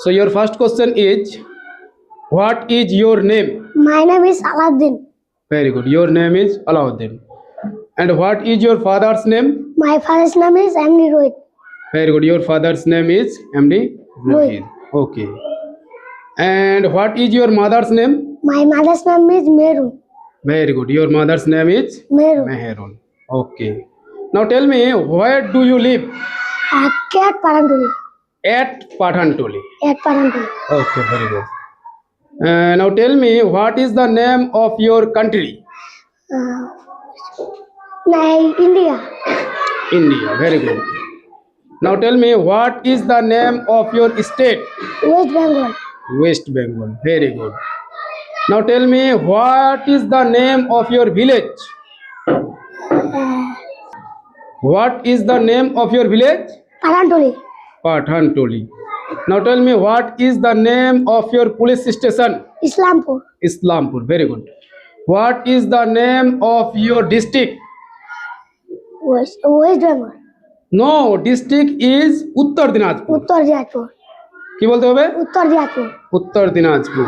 So your first question is, what is your name? My name is Aladdin. Very good. Your name is Alauddin. And what is your father's name? My father's name is Amni Rohit. Very good. Your father's name is MD Rohit. Okay. And what is your mother's name? My mother's name is Meru. Very good. Your mother's name is Meru. Meherun. Okay. Now tell me, where do you live? Cat Parantuli. At Pathancholi. Cat Parantuli. Okay, very good. Now tell me, what is the name of your country? India. India. Very good. Now tell me, what is the name of your state? West Bengal. West Bengal. Very good. Now tell me, what is the name of your village? What is the name of your village? Parantuli. Pathancholi. Now tell me, what is the name of your police station? Islampur. Islampur. Very good. What is the name of your district? West Bengal. No, district is Uttar Dinajpur. Uttar Dinajpur. কি বলতে হবে? Uttar Dinajpur. উত্তর দিনাজপুর।